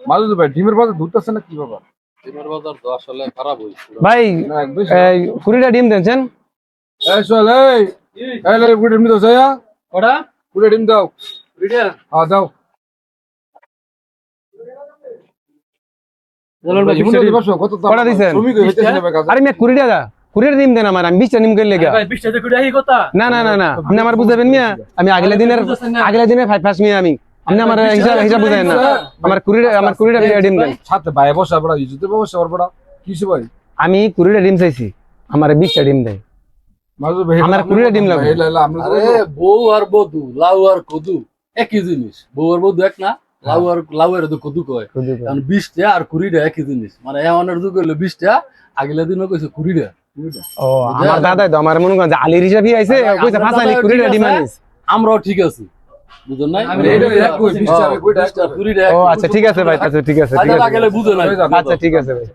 মাঝে ভাই ডিমের বাজার ধরতেছে না কি বাবা? ডিমের বাজার তো আসলে খারাপ হইছে ভাই 20টা ডিম দেন এই চল এই এই লে গুড়ে ডিম দাও যায়া ওটা গুড়ে ডিম দাও ভিডিও হ্যাঁ দাও জালাল ভাই জীবনে দিবস কত দাম কটা দিছেন? শ্রমিক হইতেছে না কাজ আরে মিয়া 20টা ডিম দেন আমার, আমি 20টা ডিম কইলে লাগা। ভাই 20 টা করে এই কথা না না না না, আপনি আমার বুঝাবেন মিয়া, আমি আগলা দিনের 5 মিয়া আমি, আপনি আমার হিসাব বুঝাবেন না। আমার 20টা ডিম দেন। সাথে ভাই বসা বড় ইজুতে বসা বড় কিসে ভাই আমি 20টা ডিম চাইছি, আমার 20টা ডিম দেয়। মাঝে ভাই আমার 20টা ডিম লাগবে। আমরা আরে বউ আর বধু লাউ আর কদু একই জিনিস, বউ আর বধু এক না, লাউ আর কদু কয়, কারণ 20 টা আর 20 টা একই জিনিস, মানে এমনের যুগ হইলো 20 টা, আগলা দিনও কইছে 20 টা। ও আমার দাদাই তো আমার মনে করেন যে আলির হিসাবই আইছে, কইছে ফাসালি 20টা ডিম আনিস। আমরাও ঠিক আছি, বুঝুন নাই? আমি এটা এক কই 20 টা 20 টা 20 টা ও আচ্ছা ঠিক আছে ভাই, আচ্ছা ঠিক আছে বুঝো না। আচ্ছা ঠিক আছে ভাই।